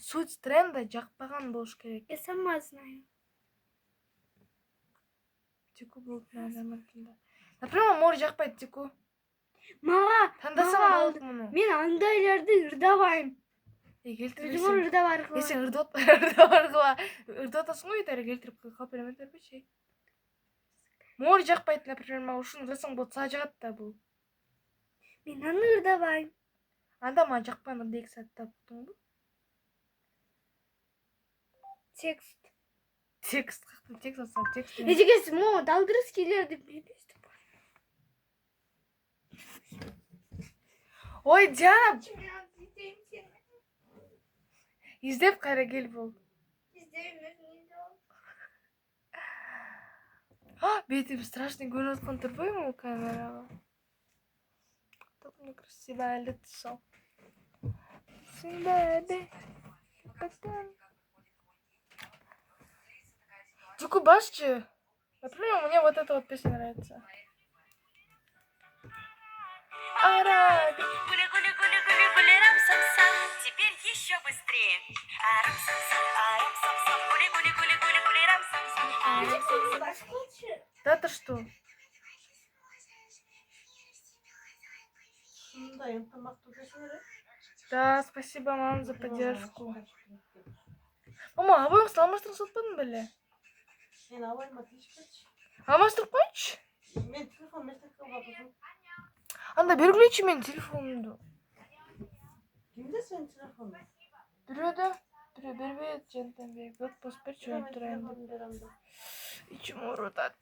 Суть тренда жакпаган болуш керек. Я сама знаю. Тику болуп нормально. Например, мор жакпайт тику. Мага Тандасаң болот муну. мен андайларды ырдабайм. Келтирбесең. Ырдап аркылуу. Сен ырдап атасың ғой тәре келтирип калп берем бербечи. Мор жакпайт, например, мага ушуну ырдасаң болот, сага жагат да бул. Мен аны ырдабайм. Анда мага жакпан ырды 2 саатта болдуңбу? Текст. Текст кактын текст атсам текст. Эжегеси мо далдырыскилерди билбейсиз. Ой, Диана, издеп кайра кел бул. Бетим страшный көрүнүп аткан турбойбу камерага? Так некрасивое лицо. Тику басчы. Например, мне вот эта вот песня нравится. Араби. Теперь еще быстрее. Да ты что? Да, спасибо, мам, за поддержку. Мама, а вы салмаштырып сатпадың беле? Мен алайын батишпечи. Алмаштырып койчу. Мен телефон мектепке бардым. Анда бергилечи менин телефонумду. Кимде сенин телефонуң? Бирөөдө. Бирөө бербейт, жентен берип. Өт босуп берчи, өтүрөйүн деп. Телефонун берем. Ичим оорутат.